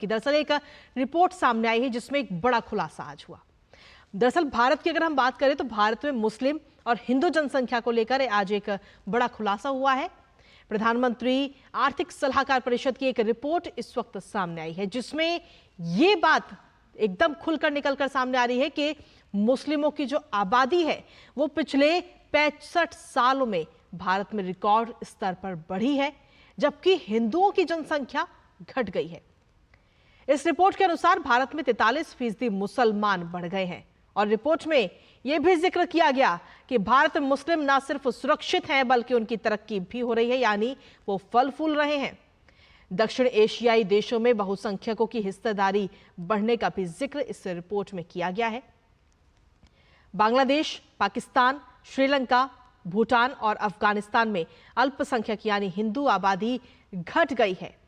कि दरअसल एक रिपोर्ट सामने आई है जिसमें एक बड़ा खुलासा आज हुआ। दरअसल भारत की अगर हम बात करें तो भारत में मुस्लिम और हिंदू जनसंख्या को लेकर आज एक बड़ा खुलासा हुआ है। प्रधानमंत्री आर्थिक सलाहकार परिषद की एक रिपोर्ट इस वक्त सामने आई है जिसमें ये बात एकदम खुलकर निकलकर सामने आ रही है कि मुस्लिमों की जो आबादी है वो पिछले 65 सालों में भारत में रिकॉर्ड स्तर पर बढ़ी है, जबकि हिंदुओं की जनसंख्या घट गई है। इस रिपोर्ट के अनुसार भारत में 43% मुसलमान बढ़ गए हैं और रिपोर्ट में यह भी जिक्र किया गया कि भारत में मुस्लिम ना सिर्फ सुरक्षित हैं बल्कि उनकी तरक्की भी हो रही है, यानी वो फल फूल रहे हैं। दक्षिण एशियाई देशों में बहुसंख्यकों की हिस्सेदारी बढ़ने का भी जिक्र इस रिपोर्ट में किया गया है। बांग्लादेश, पाकिस्तान, श्रीलंका, भूटान और अफगानिस्तान में अल्पसंख्यक यानी हिंदू आबादी घट गई है।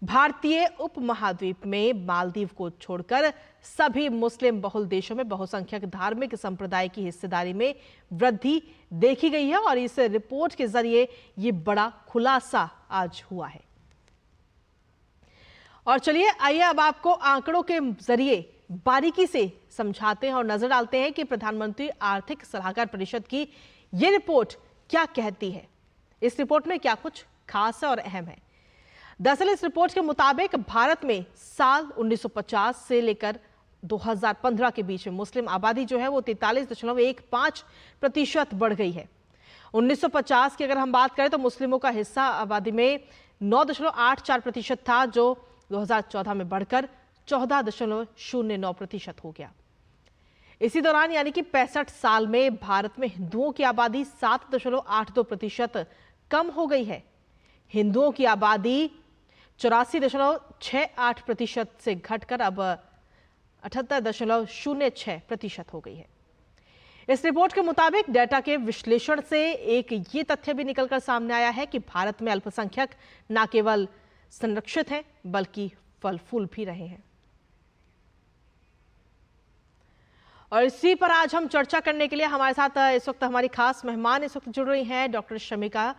भारतीय उपमहाद्वीप में मालदीव को छोड़कर सभी मुस्लिम बहुल देशों में बहुसंख्यक धार्मिक संप्रदाय की हिस्सेदारी में वृद्धि देखी गई है और इस रिपोर्ट के जरिए ये बड़ा खुलासा आज हुआ है। और चलिए आइए अब आपको आंकड़ों के जरिए बारीकी से समझाते हैं और नजर डालते हैं कि प्रधानमंत्री आर्थिक सलाहकार परिषद की यह रिपोर्ट क्या कहती है। इस रिपोर्ट में क्या कुछ खास है और अहम है। दरअसल इस रिपोर्ट के मुताबिक भारत में साल 1950 से लेकर 2015 के बीच में मुस्लिम आबादी जो है वो 43.15% बढ़ गई है। 1950 की अगर हम बात करें तो मुस्लिमों का हिस्सा आबादी में 9.84% था, जो 2014 में बढ़कर 14.09% हो गया। इसी दौरान यानी कि 65 साल में भारत में हिंदुओं की आबादी 7.82% कम हो गई है। हिंदुओं की आबादी 84.68% से घटकर अब 78.06% हो गई है। इस रिपोर्ट के मुताबिक डेटा के विश्लेषण से एक ये तथ्य भी निकलकर सामने आया है कि भारत में अल्पसंख्यक न केवल संरक्षित हैं बल्कि फल फूल भी रहे हैं। और इसी पर आज हम चर्चा करने के लिए हमारे साथ इस वक्त हमारी खास मेहमान इस वक्त जुड़ रही हैं डॉक्टर शमिका।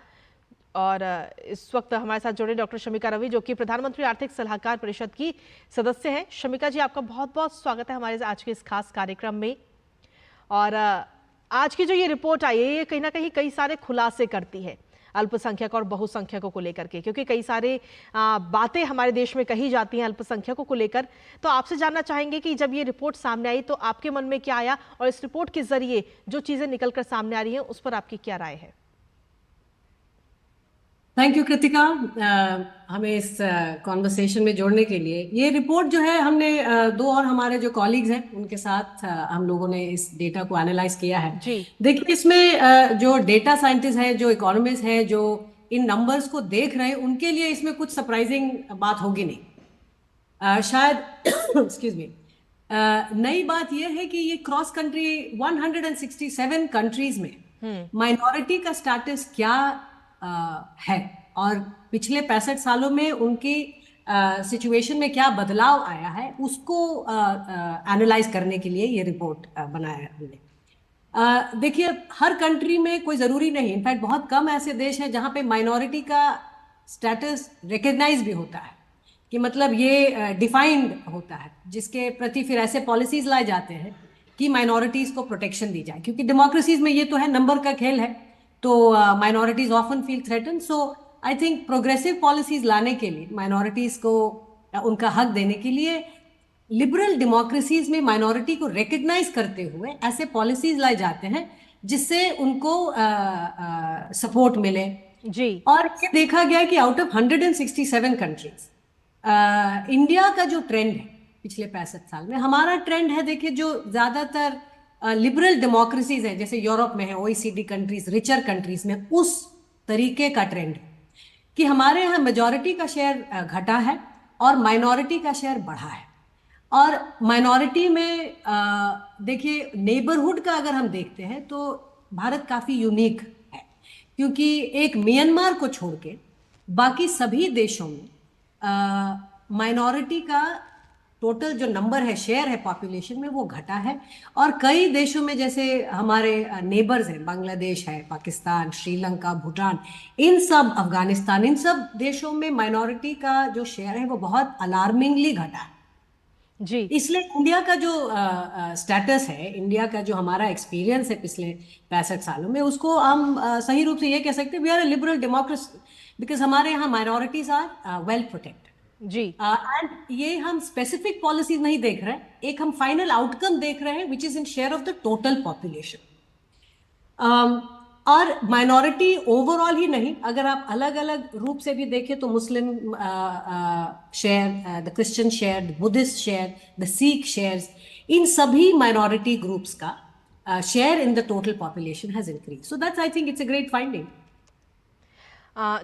और इस वक्त हमारे साथ जुड़े डॉक्टर शमिका रवि, जो कि प्रधानमंत्री आर्थिक सलाहकार परिषद की सदस्य हैं। शमिका जी, आपका बहुत बहुत स्वागत है हमारे आज के इस खास कार्यक्रम में। और आज की जो ये रिपोर्ट आई है ये कहीं ना कहीं कई सारे खुलासे करती है अल्पसंख्यक और बहुसंख्यकों को लेकर के, क्योंकि कई सारे बातें हमारे देश में कही जाती हैं अल्पसंख्यकों को लेकर। तो आपसे जानना चाहेंगे कि जब ये रिपोर्ट सामने आई तो आपके मन में क्या आया और इस रिपोर्ट के जरिए जो चीजें निकलकर सामने आ रही हैं उस पर आपकी क्या राय है। थैंक यू कृतिका, हमें इस कॉन्वर्सेशन में जोड़ने के लिए। ये रिपोर्ट जो है हमने दो और हमारे जो कॉलीग्स हैं उनके साथ हम लोगों ने इस डेटा को एनालाइज किया है। देखिए, इसमें जो डेटा साइंटिस्ट है, जो इकोनॉमिस्ट है, जो इन नंबर्स को देख रहे हैं, उनके लिए इसमें कुछ सरप्राइजिंग बात होगी नहीं शायद। Excuse me. नई बात यह है कि ये क्रॉस कंट्री 167 कंट्रीज में माइनॉरिटी का स्टेटस क्या है और पिछले 65 सालों में उनकी सिचुएशन में क्या बदलाव आया है, उसको एनालाइज करने के लिए ये रिपोर्ट बनाया है हमने। देखिए, हर कंट्री में कोई ज़रूरी नहीं, इनफैक्ट बहुत कम ऐसे देश हैं जहाँ पे माइनॉरिटी का स्टेटस रिकग्नाइज भी होता है, कि मतलब ये डिफाइंड होता है, जिसके प्रति फिर ऐसे पॉलिसीज लाए जाते हैं कि माइनॉरिटीज़ को प्रोटेक्शन दी जाए। क्योंकि डेमोक्रेसीज में ये तो है, नंबर का खेल है, तो minorities often feel threaten. So I think progressive policies लाने के लिए, माइनॉरिटीज को उनका हक देने के लिए, लिबरल डेमोक्रेसीज में माइनॉरिटी को रिकग्नाइज करते हुए ऐसे पॉलिसीज लाए जाते हैं जिससे उनको सपोर्ट मिले जी। और ये देखा गया कि आउट ऑफ 167 कंट्रीज, इंडिया का जो ट्रेंड है पिछले 65 साल में, हमारा ट्रेंड है, देखिए, जो ज्यादातर लिबरल डेमोक्रेसीज है, जैसे यूरोप में है, ओईसीडी कंट्रीज, रिचर कंट्रीज में, उस तरीके का ट्रेंड है कि हमारे यहाँ मेजॉरिटी का शेयर घटा है और माइनॉरिटी का शेयर बढ़ा है। और माइनॉरिटी में देखिए, नेबरहुड का अगर हम देखते हैं तो भारत काफ़ी यूनिक है, क्योंकि एक म्यांमार को छोड़ के बाकी सभी देशों में माइनॉरिटी का टोटल जो नंबर है, शेयर है पॉपुलेशन में, वो घटा है। और कई देशों में, जैसे हमारे नेबर्स हैं, बांग्लादेश है, पाकिस्तान, श्रीलंका, भूटान, इन सब, अफगानिस्तान, इन सब देशों में माइनॉरिटी का जो शेयर है वो बहुत अलार्मिंगली घटा है। जी। इसलिए इंडिया का जो स्टेटस है, इंडिया का जो हमारा एक्सपीरियंस है पिछले 65 सालों में, उसको हम सही रूप से ये कह सकते हैं, we are a liberal democracy, because हमारे यहाँ माइनॉरिटीज आर वेल प्रोटेक्टेड। जी। एंड ये हम स्पेसिफिक पॉलिसीज नहीं देख रहे हैं, एक हम फाइनल आउटकम देख रहे हैं, which is in share of the total population. और माइनॉरिटी ओवरऑल ही नहीं, अगर आप अलग अलग रूप से भी देखें तो Muslim share, the Christian share, the Buddhist share, the Sikh shares, इन सभी माइनॉरिटी ग्रुप्स का share in the total population has increase. So that's, I think, it's a great finding.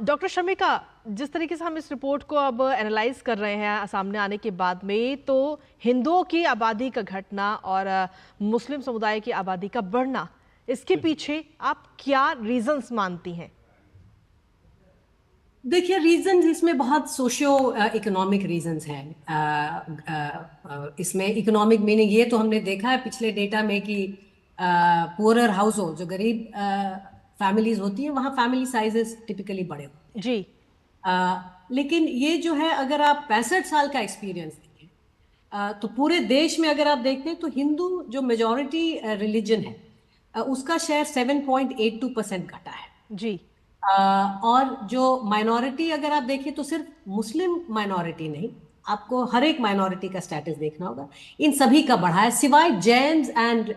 Doctor Sharmika, जिस तरीके से हम इस रिपोर्ट को अब एनालाइज कर रहे हैं सामने आने के बाद में, तो हिंदुओं की आबादी का घटना और मुस्लिम समुदाय की आबादी का बढ़ना, इसके पीछे आप क्या रीजंस मानती हैं? देखिए, रीजंस इसमें बहुत सोशियो इकोनॉमिक रीजंस हैं। इसमें इकोनॉमिक मीनिंग ये तो हमने देखा है पिछले डेटा में कि पुअरर हाउस होल्ड, जो गरीब फैमिलीज होती हैं, वहाँ फैमिली साइजेस टिपिकली बड़े होते हैं। जी। लेकिन ये जो है, अगर आप 65 साल का एक्सपीरियंस देखें, तो पूरे देश में अगर आप देखते हैं तो हिंदू जो मेजॉरिटी रिलीजन है, उसका शेयर 7.82% घटा है। जी। और जो माइनॉरिटी अगर आप देखें तो सिर्फ मुस्लिम माइनॉरिटी नहीं, आपको हर एक माइनॉरिटी का स्टेटस देखना होगा, इन सभी का बढ़ा है, सिवाय Jains and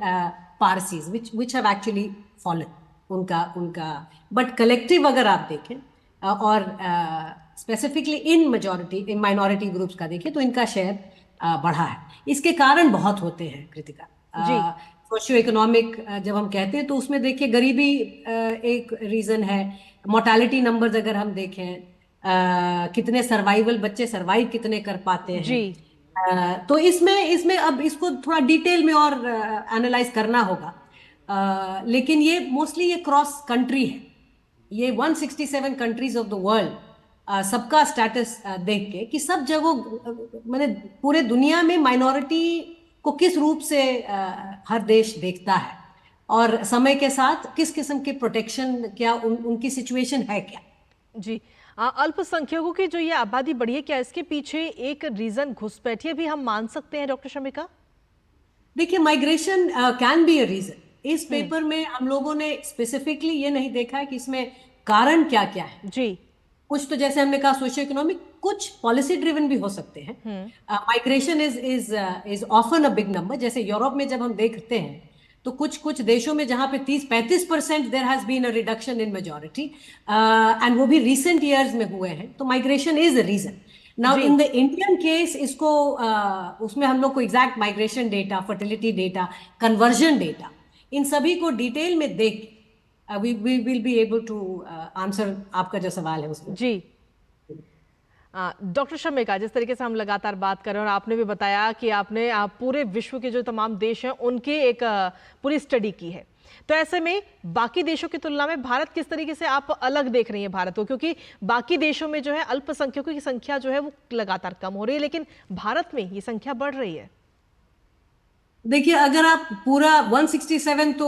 Parsis which have actually fallen, उनका बट कलेक्टिव अगर आप देखें और specifically in majority, in minority groups का देखें, तो इनका शेयर बढ़ा है। इसके कारण बहुत होते हैं कृतिका। सोशियो इकोनॉमिक जब हम कहते हैं तो उसमें देखिए, गरीबी एक रीजन है, मोर्टेलिटी नंबर्स अगर हम देखें, कितने सर्वाइवल बच्चे सर्वाइव कितने कर पाते हैं। जी। तो इसमें अब इसको थोड़ा डिटेल में और एनालाइज करना होगा। लेकिन ये मोस्टली ये क्रॉस कंट्री है, ये 167 कंट्रीज ऑफ द वर्ल्ड सबका स्टेटस देख के, कि सब जगह, मैंने पूरे दुनिया में माइनॉरिटी को किस रूप से हर देश देखता है, और समय के साथ किस किस्म के प्रोटेक्शन, क्या उनकी सिचुएशन है क्या। जी। अल्पसंख्यकों की जो ये आबादी बढ़ी है, क्या इसके पीछे एक रीजन घुसपैठिए भी हम मान सकते हैं डॉक्टर शर्मिका? देखिए, migration can be a reason. इस पेपर में हम लोगों ने स्पेसिफिकली ये नहीं देखा है कि इसमें कारण क्या क्या है। जी। कुछ तो जैसे हमने कहा सोशियो इकोनॉमिक, कुछ पॉलिसी ड्रिवन भी हो सकते हैं। Migration is often a big number. जैसे यूरोप में जब हम देखते हैं तो कुछ देशों में जहां पे 30-35% there has been a reduction in majority, and वो भी रिसेंट ईयर्स में हुए हैं, तो migration is a reason. Now in the Indian case, इसको उसमें हम लोग को exact migration data, fertility data, conversion data, इन सभी को डिटेल में देख we will be able to answer आपका जो सवाल है उसको। जी। डॉक्टर शर्मिका, जिस तरीके से हम लगातार बात कर रहे हैं और आपने भी बताया कि आपने पूरे विश्व के जो तमाम देश हैं उनके एक पूरी स्टडी की है, तो ऐसे में बाकी देशों की तुलना में भारत किस तरीके से आप अलग देख रही हैं भारत को? क्योंकि बाकी देशों में जो है अल्पसंख्यकों की संख्या जो है वो लगातार कम हो रही है, लेकिन भारत में ये संख्या बढ़ रही है। देखिए, अगर आप पूरा 167 तो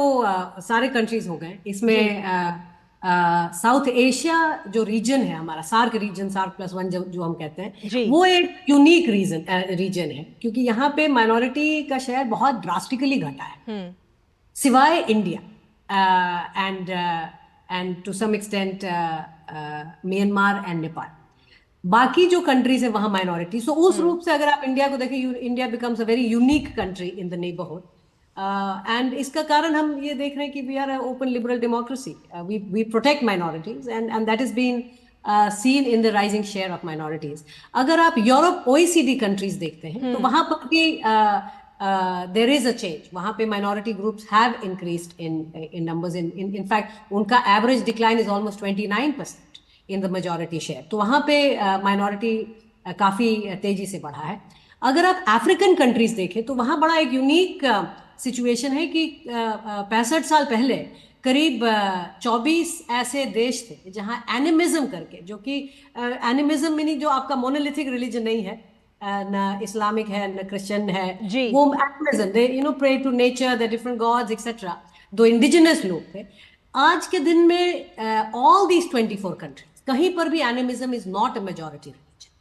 सारे कंट्रीज हो गए, इसमें साउथ एशिया जो रीजन है हमारा, सार्क रीजन, सार्क+1 जो हम कहते हैं, वो एक यूनिक रीजन है, क्योंकि यहाँ पे माइनॉरिटी का शेयर बहुत ड्रास्टिकली घटा है, सिवाय India and to some extent Myanmar and Nepal. बाकी जो कंट्रीज है वहां माइनॉरिटी। सो उस रूप से अगर आप इंडिया को देखें, India becomes a very unique country in the neighbourhood, and इसका कारण हम ये देख रहे हैं कि we are a open liberal democracy, we protect minorities, and that is been seen in the rising share of minorities. अगर आप यूरोप OECD कंट्रीज देखते हैं तो वहां पर भी देयर इज अ चेंज, वहां पे minority groups have increased in numbers, in fact उनका average decline is almost 29% in the majority share, तो वहां पे माइनॉरिटी काफी तेजी से बढ़ा है। अगर आप अफ्रीकन कंट्रीज देखें तो वहां बड़ा एक यूनिक सिचुएशन है कि 65 साल पहले करीब 24 ऐसे देश थे जहां एनिमिज्म करके, जो कि एनिमिज्म मीनिंग जो आपका मोनोलिथिक रिलीजन नहीं है, न इस्लामिक है न क्रिश्चियन है, जी वो animism, they pray to nature, the different gods etcetera, दो इंडिजिनस लोग थे। आज के दिन में ऑल दीज 24 कंट्रीज कहीं पर भी animism is not a majority religion.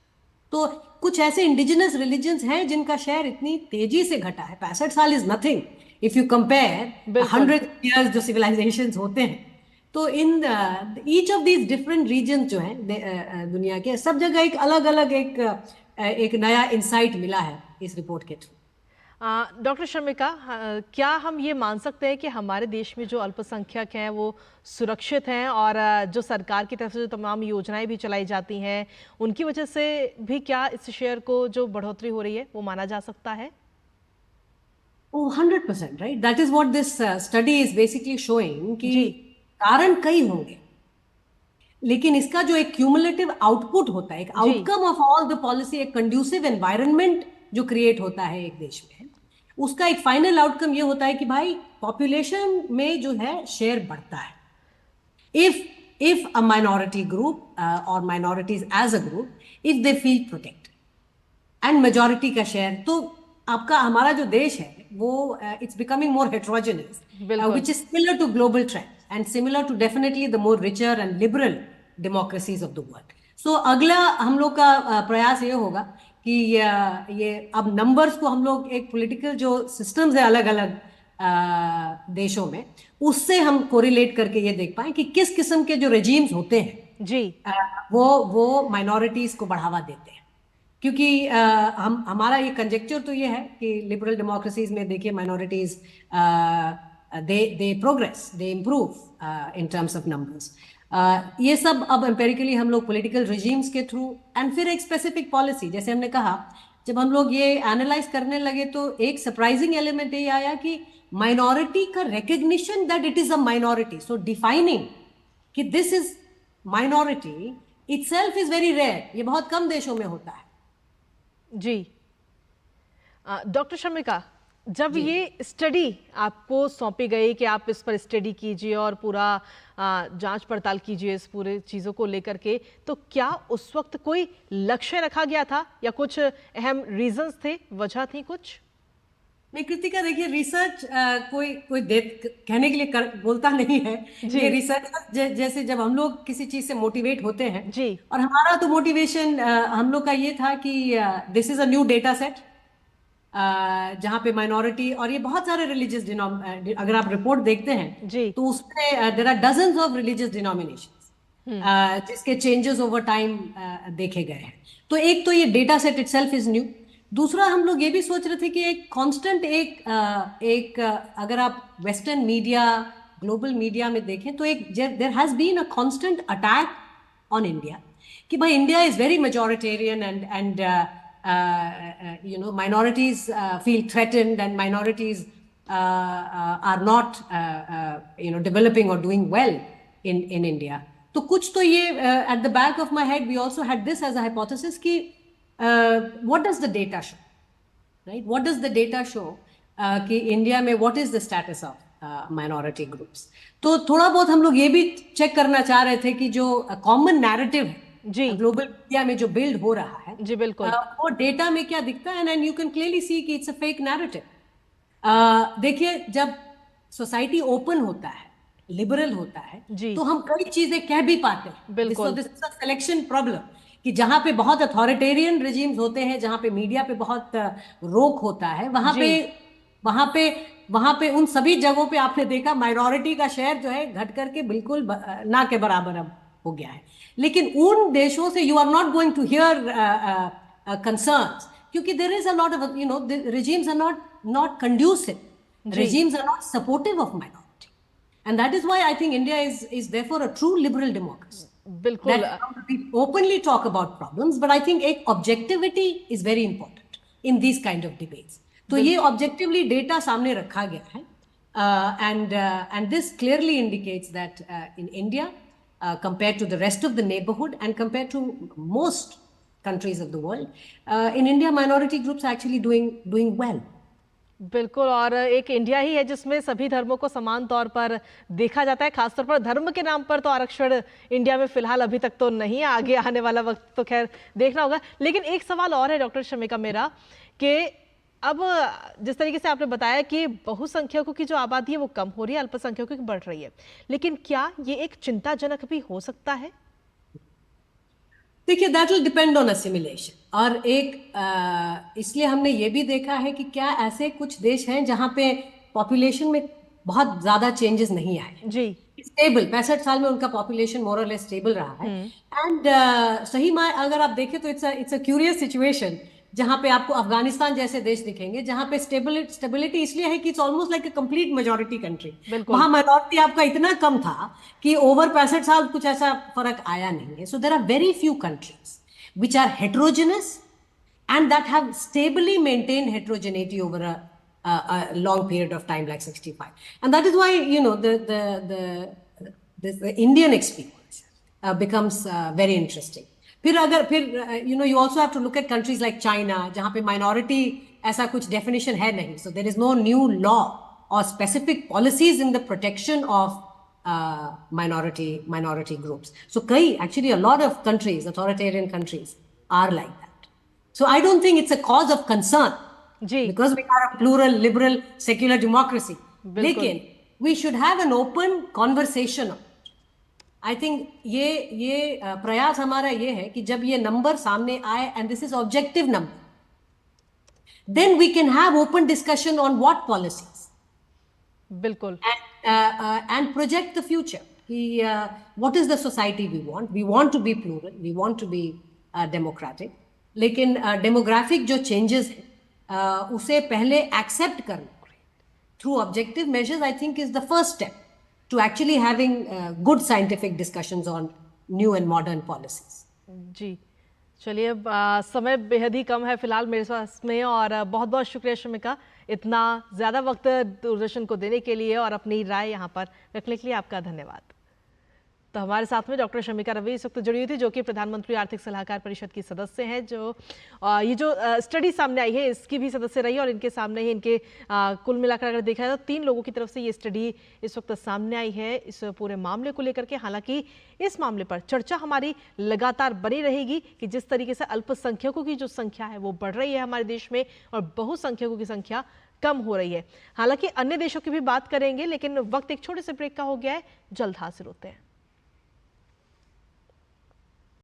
तो कुछ ऐसे इंडिजिनस रिलीजन्स हैं जिनका शेयर इतनी तेजी से घटा है। 65 साल is nothing if you compare 100 years जो सिविलाइजेशन होते हैं। तो in each of these different region जो है दुनिया के, सब जगह एक अलग अलग एक नया इंसाइट मिला है इस रिपोर्ट के थ्रू। डॉक्टर शर्मिका, क्या हम ये मान सकते हैं कि हमारे देश में जो अल्पसंख्यक हैं वो सुरक्षित हैं, और जो सरकार की तरफ से जो तमाम योजनाएं भी चलाई जाती हैं उनकी वजह से भी क्या इस शेयर को जो बढ़ोतरी हो रही है वो माना जा सकता है? Oh, 100%, right? That is what this study is basically showing कि कारण कई होंगे, लेकिन इसका जो एक क्यूमुलेटिव आउटपुट होता है, एक outcome of all the policy, एक कंड्यूसिव एनवायरनमेंट जो क्रिएट होता है एक देश में, उसका एक फाइनल आउटकम ये होता है कि भाई पॉपुलेशन में जो है शेयर बढ़ता है। इफ अ माइनॉरिटी ग्रुप और minorities as a group, if they feel protected and majority का शेयर, तो आपका हमारा जो देश है वो it's becoming more heterogeneous, which is similar to global trends and similar to definitely the more richer and liberal democracies of the world. So अगला हम लोग का प्रयास ये होगा कि ये अब नंबर्स को हम लोग एक पॉलिटिकल जो सिस्टम्स है अलग अलग देशों में, उससे हम कोरिलेट करके ये देख पाए कि किस किस्म के जो रेजीम्स होते हैं जी वो माइनॉरिटीज को बढ़ावा देते हैं। क्योंकि हमारा ये कंजेक्चर तो ये है कि लिबरल डेमोक्रेसीज में देखिए minorities they progress, they improve in terms of numbers. ये सब अब एम्पेरिकली हम लोग पॉलिटिकल रिजीम्स के थ्रू एंड फिर एक स्पेसिफिक पॉलिसी, जैसे हमने कहा, जब हम लोग ये एनालाइज करने लगे तो एक सरप्राइजिंग एलिमेंट ये आया कि माइनॉरिटी का recognition that it is a minority, so defining कि this is minority itself is very rare, ये बहुत कम देशों में होता है। जी डॉक्टर शर्मिका, जब ये स्टडी आपको सौंपी गई कि आप इस पर स्टडी कीजिए और पूरा जांच पड़ताल कीजिए इस पूरे चीज़ों को लेकर के, तो क्या उस वक्त कोई लक्ष्य रखा गया था या कुछ अहम रीजंस थे, वजह थी कुछ? नहीं कृतिका, देखिए रिसर्च कोई कहने के लिए बोलता नहीं है। ये रिसर्च जैसे जब हम लोग किसी चीज से मोटिवेट होते हैं जी, और हमारा तो मोटिवेशन हम लोग का ये था कि this is a new data set जहाँ पे माइनॉरिटी और ये बहुत सारे रिलीजियस अगर आप रिपोर्ट देखते हैं जी, तो उसमें there are dozens of religious denominations जिसके चेंजेस ओवर टाइम देखे गए हैं। तो एक तो ये data set itself is new. दूसरा, हम लोग ये भी सोच रहे थे कि एक कांस्टेंट अगर आप वेस्टर्न मीडिया, ग्लोबल मीडिया में देखें तो एक there has been a constant attack on India कि भाई India is very majoritarian and minorities feel threatened and minorities are not developing or doing well in India. तो कुछ तो ये at the back of my head we also had this as a hypothesis कि what does the data show, right? What does the data show कि India में what is the status of minority groups? तो थोड़ा बहुत हम लोग ये भी चेक करना चाह रहे थे कि जो कॉमन नैरेटिव है जी ग्लोबल मीडिया में जो बिल्ड हो रहा है, जी बिल्कुल, वो डेटा में क्या दिखता है, and you can clearly see कि इट्स अ फेक नैरेटिव। देखिए, जब सोसाइटी ओपन होता है, लिबरल होता है, तो हम कई चीजें कह भी पाते हैं। बिल्कुल, this is a selection problem कि जहां पे बहुत अथॉरिटेरियन रिजीम्स होते हैं, जहां पे मीडिया पे बहुत रोक होता है, वहां पे उन सभी जगहों पे आपने देखा माइनॉरिटी का शेयर जो है घट करके बिल्कुल ना के बराबर अब हो गया है। लेकिन उन देशों से you are not going to hear concerns, क्योंकि there is a lot of the regimes are not conducive, regimes are not supportive of minority, and that is why I think India is therefore a true liberal democracy. बिल्कुल, we openly talk about problems, but I think एक objectivity is very important in these kind of debates. तो ये objectively data सामने रखा गया है, and this clearly indicates that in India, compared to the rest of the neighborhood and compared to most countries of the world, in India minority groups are actually doing well. बिल्कुल, और एक India ही है जिसमें सभी धर्मों को समान तौर पर देखा जाता है। खासतौर पर धर्म के नाम पर तो आरक्षण इंडिया में फिलहाल अभी तक तो नहीं है, आगे आने वाला वक्त तो खैर देखना होगा। लेकिन एक सवाल और है डॉक्टर शमिका मेरा, कि अब जिस तरीके से आपने बताया कि बहुसंख्यकों की जो आबादी है वो कम हो रही है, अल्पसंख्यकों की बढ़ रही है, लेकिन क्या ये एक चिंताजनक भी हो सकता है? देखिए, that will depend on assimilation. और इसलिए हमने ये भी देखा है कि क्या ऐसे कुछ देश हैं जहां पे पॉपुलेशन में बहुत ज्यादा चेंजेस नहीं आए जी, स्टेबल, 65 साल में उनका पॉपुलेशन मोर और लेस स्टेबल रहा है। एंड सही में अगर आप देखें तो इट्स अ क्यूरियस सिचुएशन जहां पे आपको अफगानिस्तान जैसे देश दिखेंगे जहां पे स्टेबिलिटी इसलिए है कि it's almost like a complete majority country. वहां माइनॉरिटी आपका इतना कम था कि ओवर 65 साल कुछ ऐसा फर्क आया नहीं है। So there are very few countries which are heterogeneous and that have stably maintained heterogeneity over a long period of time, like 65. And that is why, you know, the Indian experience becomes very interesting. You know, you also have to look at countries like China, जहाँ पे minority ऐसा कुछ definition है नहीं. So there is no new law or specific policies in the protection of minority groups. So actually a lot of countries, authoritarian countries, are like that. So I don't think it's a cause of concern because we are a plural, liberal, secular democracy. Lekin we should have an open conversation. I think ये प्रयास हमारा ये है कि जब ये number सामने आए and this is objective number, then we can have open discussion on what policies. बिल्कुल। And project the future. What is the society we want? We want to be plural. We want to be democratic. लेकिन demographic जो changes हैं उसे पहले accept करना through objective measures, I think, is the first step to actually having good scientific discussions on new and modern policies. जी, चलिए, अब समय बेहद ही कम है फिलहाल मेरे पास में, और बहुत बहुत शुक्रिया शमिका, इतना ज़्यादा वक्त दूरदर्शन को देने के लिए और अपनी राय यहाँ पर रखने के लिए आपका धन्यवाद। तो हमारे साथ में डॉक्टर शमिका रवि इस वक्त जुड़ी हुई थी, जो कि प्रधानमंत्री आर्थिक सलाहकार परिषद की सदस्य हैं, जो ये जो स्टडी सामने आई है इसकी भी सदस्य रही, और इनके सामने ही इनके कुल मिलाकर अगर देखा जाए तो 3 लोगों की तरफ से ये स्टडी इस वक्त सामने आई है इस पूरे मामले को लेकर के। हालांकि इस मामले पर चर्चा हमारी लगातार बनी रहेगी कि जिस तरीके से अल्पसंख्यकों की जो संख्या है वो बढ़ रही है हमारे देश में और बहुसंख्यकों की संख्या कम हो रही है। हालांकि अन्य देशों की भी बात करेंगे, लेकिन वक्त एक छोटे से ब्रेक का हो गया है, जल्द हाजिर होते हैं।